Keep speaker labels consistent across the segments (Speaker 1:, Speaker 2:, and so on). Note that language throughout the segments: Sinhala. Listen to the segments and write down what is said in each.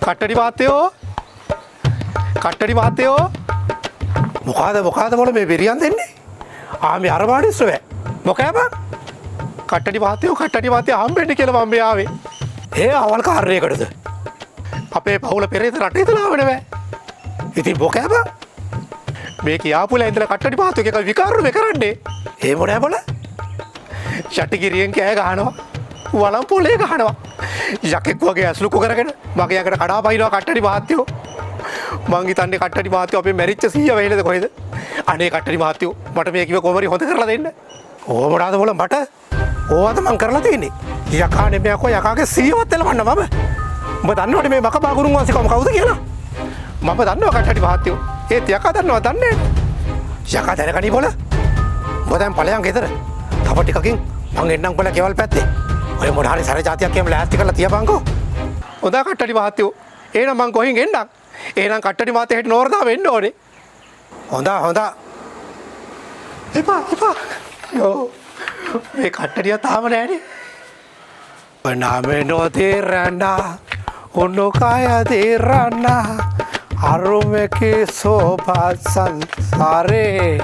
Speaker 1: කට්ටඩි වාතයෝ කට්ටඩි වාතයෝ මොකද මොළ මේ බෙරියන් දෙන්නේ ආමි අරමාඩිස්ව මොකෑබ කට්ටඩි වාතය හම්බෙන්ඩි කියලා මම ආවේ ඒ අවල් කාරණයකටද අපේ පවුල පෙරේත රට ඉතලාවනව ඉතින් බොකෑබ මේ කියාපුල ඇඳල කට්ටඩි වාතය එක විකාරුම කරන්නේ ඒ මොනෑ බොල ෂටිකිරියෙන් කෑ ගහනවා වලම් පොලේ ගහනවා යකෙක් වගේ ඇස්ලුකු කරගෙන මගේ යකට කඩා පයින්නවා කට්ටඩි වාතයෝ මං හිතන්නේ කට්ටඩි වාතයෝ අපේ මැරිච්ච 100 වෙයිලද කොහෙද අනේ කට්ටඩි වාතයෝ මට මේ කිව්ව කොහමරි හොඳ කරලා දෙන්න ඕ මොනවාද බොල මට ඕවද මං කරලා තියෙන්නේ යකා නෙමෙයි අකෝ යකාගේ 100වත් එලවන්න මම උඹ දන්නවද මේ මක බාගුරුන් වංශිකම කවුද කියලා මම දන්නවා කට්ටඩි වාතයෝ ඒත් යකා දන්නවා දන්නේ යකා දැනගනි බොල උඹ දැන් ඵලයන් ගෙදර තව ටිකකින් මං එන්නම් බල කෙවල් පැත්තේ ඔය මොන හරි සර જાතියක් කියම ලෑස්ති කරලා තියපන්කෝ හොඳා කට්ටඩි වාතයෝ එහෙනම් මං කොහෙන් එන්නම් එහෙනම් කට්ටඩි වාතය හෙට නෝරදා වෙන්න ඕනේ හොඳා එපා යෝ මේ කට්ටඩිය තාම නෑනේ නමෙනෝ තේරන්නා උන්නු කය තේරන්නා අරුමකේ සෝභා සංසාරේ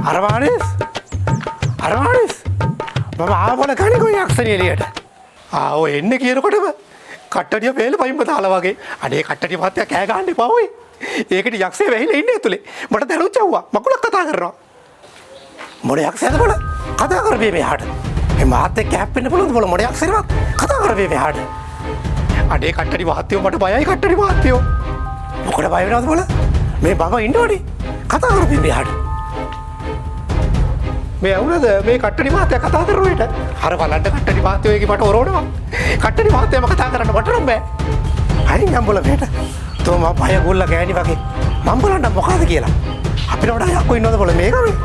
Speaker 1: අරමානිස් මම ආවල කණිකෝ යක්ෂණිය එළියට ආව එන්නේ කියනකොටම කට්ටඩිය වේල පයින්ම දාලා වගේ අනේ කට්ටඩිය මහත්තයා කෑ ගහන්න එපා ඔය ඒකට යක්ෂය වෙහිලා ඉන්නේ ඇතුලේ මට දැනුච්චව්වා මකුලක් කතා කරනවා මොන යක්ෂයද බල කතා කරපේ මෙහාට මේ මහත්තයා කැප්පෙන්න පුළුවන්ද බල මොන යක්ෂයවත් කතා කරපේ මෙහාට අනේ කට්ටඩි මහත්තයෝ මට බයයි කට්ටඩි මහත්තයෝ මොකද බය වෙනවද බල මේ බබා ඉන්නවනේ කතා කරපේ මෙහාට මේ අවුනද මේ කට්ටඩි මහත්තයා කතා කරන විට අර බලන්න කට්ටඩි මහත්තයෝ ඒකේ මට ඔරවනවා කට්ටඩි මහත්තයාම කතා කරන්න මට නම් බෑ හරි යම්බල මේට තෝ මම පය ගුල්ලා ගෑණි වගේ මම බලන්න මොකද කියලා අපිට වඩා යක්කෝ ඉන්නවද බල මේක මේ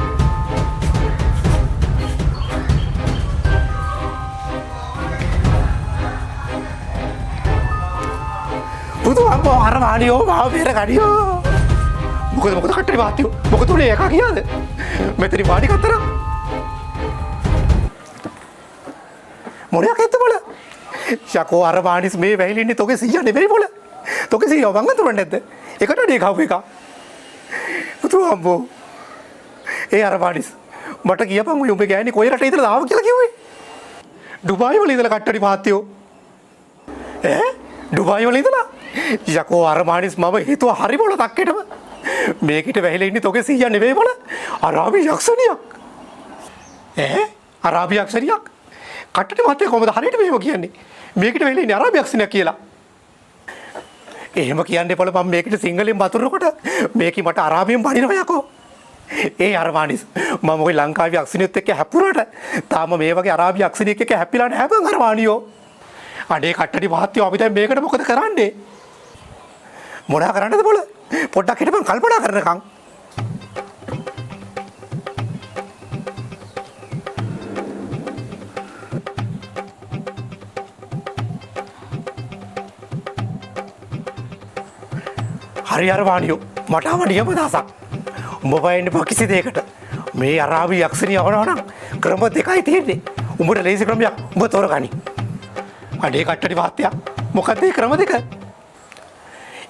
Speaker 1: පුතු අම්මෝ අර වාඩියෝ මාව බේර ගනියෝ මොකද කට්ටඩි මහත්තයෝ මොකද උනේ එකා කියාද මෙතන වාඩි කතර මොරයක් ඇත්ත බල යකෝ අර මානිස් මේ වැහිලි ඉන්නේ තෝගේ 100 නෙවෙයි බල තෝගේ 100 මං අතුරන්නේ නැද්ද එකට ඩේ කවපු එක පුතු අම්බෝ ඒ අර මානිස් මට කියපන් ඔය උඹේ ගෑණි කොයි රටේ ඉඳලා ආව කියලා කිව්වේ ඩුබායි වල ඉඳලා කට්ටඩි මහත්තයෝ ඩුබායි වල ඉඳලා යකෝ අර මානිස් මම හිතුවා හරි බල තක්කේටම මේකට වැහිලා ඉන්නේ තෝගේ 100 නෙවෙයි බල අරාබි යක්ෂණියක් අරාබි යක්ෂණියක් කට්ටඩි මහත්තයා කොහමද හරියට මෙහෙම කියන්නේ මේකට වෙලා ඉන්නේ අරාබි යක්ෂණියක් කියලා එහෙම කියන්න එපල මම මේකට සිංහලෙන් වතුරනකොට මේකේ මට අරාබියෙන් බණිනවා යකෝ ඒ අරමානිස් මම ওই ලංකාවේ යක්ෂණියත් එක්ක හැප්පුණාට තාම මේ වගේ අරාබි යක්ෂණියෙක් එක්ක හැප්පිලා නැහැ බං අරමානියෝ අනේ කට්ටඩි මහත්තයෝ අපි දැන් මේකට මොකද කරන්නේ මොනා කරන්නද බොල පොඩ්ඩක් හිටපන් කල්පනා කරනකම් හරි අරමානියෝ මට ආව නියම දහසක් උඹ බයින්න කිසි දෙයකට මේ අරාබි යක්ෂණිය යවනවා නම් ක්‍රම දෙකයි තියෙන්නේ උඹට ලේසි ක්‍රමයක් උඹ තෝරගනි අනේ කට්ටඩි මහත්තයා මොකද්ද මේ ක්‍රම දෙක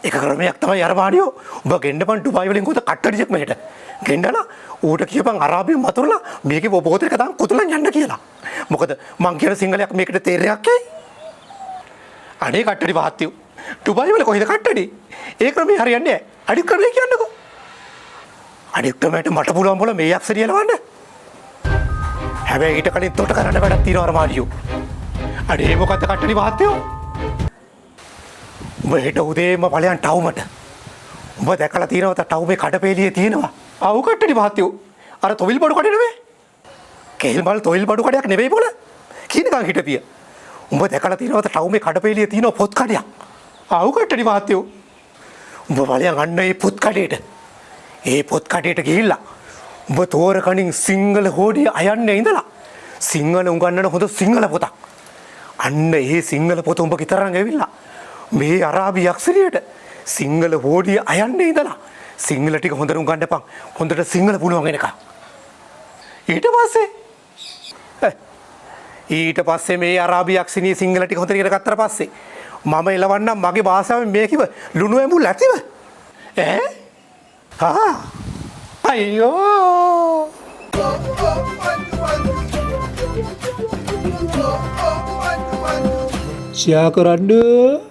Speaker 1: එක ක්‍රමයක් තමයි අරමානියෝ උඹ ගෙන්නපන් ඩුබායි වලින් කොහොද කට්ටඩියක් මෙහෙට ගෙන්නලා ඌට කියපන් අරාබියෙන් වතුරලා මේකේ පොතේ එක දාන් කුතුලන් යන්න කියලා මොකද මං කියන සිංහලයක් මේකට තේරෙයක් ඇයි අනේ කට්ටඩි මහත්තයෝ ඩුබායි වල කොහෙද කට්ටඩි ඒ ක්‍රමේ හරියන්නේ නැහැ අනිත් ක්‍රමේ කියන්නකෝ අනිත් ක්‍රමයට මට පුළුවන් බොල මේ යක්ෂණිය ලවන්න හැබැයි ඊට කලින් තොට කරන්න වැඩක් තියෙනවා අරමානියෝ අනේ මොකද්ද කට්ටඩි මහත්තයෝ උඹ හෙට උදේම ඵලයන් ටවුමට උඹ දැකලා තියෙනවද ටවුමේ කඩපේලියේ තියෙනවා ආව කට්ටඩි මහත්තයෝ අර තොවිල් බඩු කඩේ නෙමෙයි කේල් මල් තොවිල් බඩු කඩයක් නෙවෙයි බොල කීනකම් හිටතිය උඹ දැකලා තියෙනවද ටවුමේ කඩපේලියේ තියෙන පොත් කඩයක් ආව කට්ටඩි මහත්තයෝ උඹ ඵලයන් අන්න ඒ පොත් කඩේට ගිහිල්ලා උඹ තෝරකණින් සිංහල හෝඩිය අයන්නේ ඉඳලා සිංහල උගන්නන හොඳ සිංහල පොතක් අන්න ඒ සිංහල පොත උඹ කිතරම් ඇවිල්ලා මේ අරාබි යක්ෂණියට සිංහල හෝඩිය අයන්නේ ඉඳලා සිංහල ටික හොඳට උගන්නපන් හොඳට සිංහල පුළුවන් වෙනකම් ඊට පස්සේ මේ අරාබි යක්ෂණිය සිංහල ටික හොඳට ඉගෙන ගත්තට පස්සේ මම එලවන්නම් මගේ භාෂාවෙන් මේකිව ලුණු ඇඹුල් ඇතිව අයියෝ ෂෙයා කරන්න